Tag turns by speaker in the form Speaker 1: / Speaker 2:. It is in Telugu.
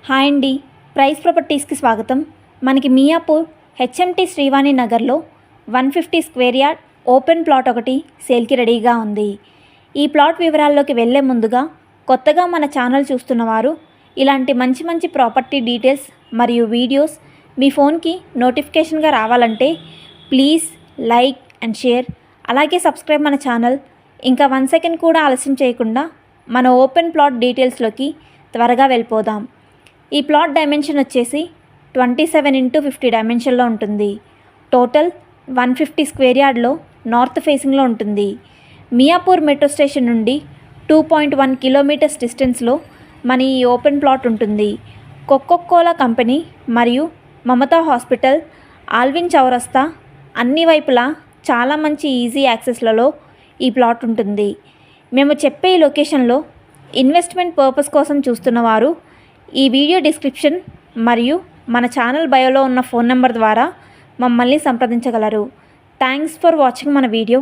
Speaker 1: హాయ్ అండి, ప్రైస్ ప్రాపర్టీస్కి స్వాగతం. మనకి మియాపూర్ హెచ్ఎంటీ శ్రీవాణి నగర్లో 150 స్క్వేర్ యార్డ్ ఓపెన్ ప్లాట్ ఒకటి సేల్కి రెడీగా ఉంది. ఈ ప్లాట్ వివరాల్లోకి వెళ్ళే ముందుగా కొత్తగా మన ఛానల్ చూస్తున్నవారు ఇలాంటి మంచి ప్రాపర్టీ డీటెయిల్స్ మరియు వీడియోస్ మీ ఫోన్కి నోటిఫికేషన్గా రావాలంటే ప్లీజ్ లైక్ అండ్ షేర్, అలాగే సబ్స్క్రైబ్ మన ఛానల్. ఇంకా 1 సెకండ్ కూడా ఆలస్యం చేయకుండా మన ఓపెన్ ప్లాట్ డీటెయిల్స్లోకి త్వరగా వెళ్ళిపోదాం. ఈ ప్లాట్ డైమెన్షన్ వచ్చేసి 27x50 డైమెన్షన్లో ఉంటుంది. టోటల్ 150 స్క్వేర్ యార్డ్లో నార్త్ ఫేసింగ్లో ఉంటుంది. మియాపూర్ మెట్రో స్టేషన్ నుండి 2.1 కిలోమీటర్స్ డిస్టెన్స్లో మన ఈ ఓపెన్ ప్లాట్ ఉంటుంది. కోకోకోలా కంపెనీ మరియు మమతా హాస్పిటల్, ఆల్విన్ చౌరస్తా అన్ని వైపులా చాలా మంచి ఈజీ యాక్సెస్లలో ఈ ప్లాట్ ఉంటుంది. మేము చెప్పే ఈ లొకేషన్లో ఇన్వెస్ట్మెంట్ పర్పస్ కోసం చూస్తున్నవారు ఈ వీడియో డిస్క్రిప్షన్ మరియు మన ఛానల్ బయోలో ఉన్న ఫోన్ నెంబర్ ద్వారా మమ్మల్ని సంప్రదించగలరు. థ్యాంక్స్ ఫర్ వాచింగ్ మన వీడియో.